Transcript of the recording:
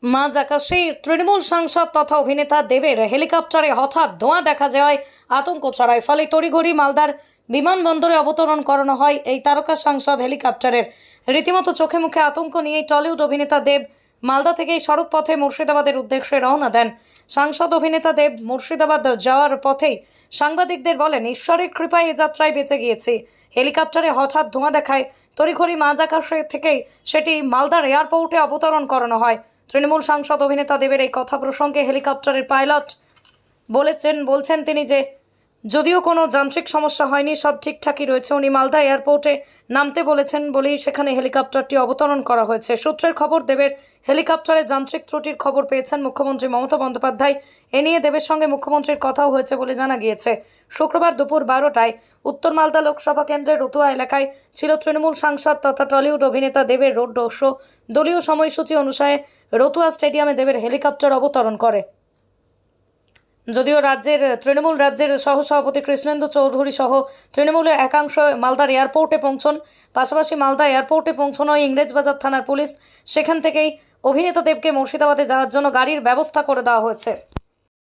মাঝ আকাশে তৃণমূল সাংসদ তথা অভিনেতা দেবের হেলিকপ্টারে হঠাৎ ধোঁয়া দেখা যাওয়ায় আতঙ্ক ছড়ায়। ফলে তড়িঘড়ি মালদার বিমানবন্দরে অবতরণ করানো হয় এই তারকা সাংসদ হেলিকপ্টারের। রীতিমতো চোখে মুখে আতঙ্ক নিয়েই টলিউড অভিনেতা দেব মালদা থেকেই সড়ক পথে মুর্শিদাবাদের উদ্দেশ্যে রওনা দেন। সাংসদ অভিনেতা দেব মুর্শিদাবাদ যাওয়ার পথেই সাংবাদিকদের বলেন, ঈশ্বরের কৃপায় এ যাত্রায় বেঁচে গিয়েছি। হেলিকপ্টারে হঠাৎ ধোঁয়া দেখায় তড়িঘড়ি মাঝ আকাশে থেকেই সেটি মালদার এয়ারপোর্টে অবতরণ করানো হয়। তৃণমূল সাংসদ অভিনেতা দেবের এই কথা প্রসঙ্গে হেলিকপ্টারের পাইলট বলছেন তিনি যে যদিও কোনো যান্ত্রিক সমস্যা হয়নি, সব ঠিকঠাকই রয়েছে। উনি মালদা এয়ারপোর্টে নামতে বলেছেন বলেই সেখানে হেলিকপ্টারটি অবতরণ করা হয়েছে। সূত্রের খবর, দেবের হেলিকপ্টারে যান্ত্রিক ত্রুটির খবর পেয়েছেন মুখ্যমন্ত্রী মমতা বন্দ্যোপাধ্যায়। এ নিয়ে দেবের সঙ্গে মুখ্যমন্ত্রীর কথাও হয়েছে বলে জানা গিয়েছে। শুক্রবার দুপুর 12টায় উত্তর মালদা লোকসভা কেন্দ্রের রতুয়া এলাকায় ছিল তৃণমূল সাংসদ তথা টলিউড অভিনেতা দেবের রোড শো। দলীয় সময়সূচি অনুসারে রতুয়া স্টেডিয়ামে দেবের হেলিকপ্টার অবতরণ করে। যদিও তৃণমূল রাজ্যের সহসভাপতি কৃষ্ণেন্দু চৌধুরী সহ তৃণমূলের একাংশ মালদার এয়ারপোর্টে পৌঁছন। পাশাপাশি মালদা এয়ারপোর্টে পৌঁছানো ইংরেজবাজার থানার পুলিশ সেখান থেকেই অভিনেতা দেবকে মুর্শিদাবাদে যাওয়ার জন্য গাড়ির ব্যবস্থা করে দেওয়া হয়েছে।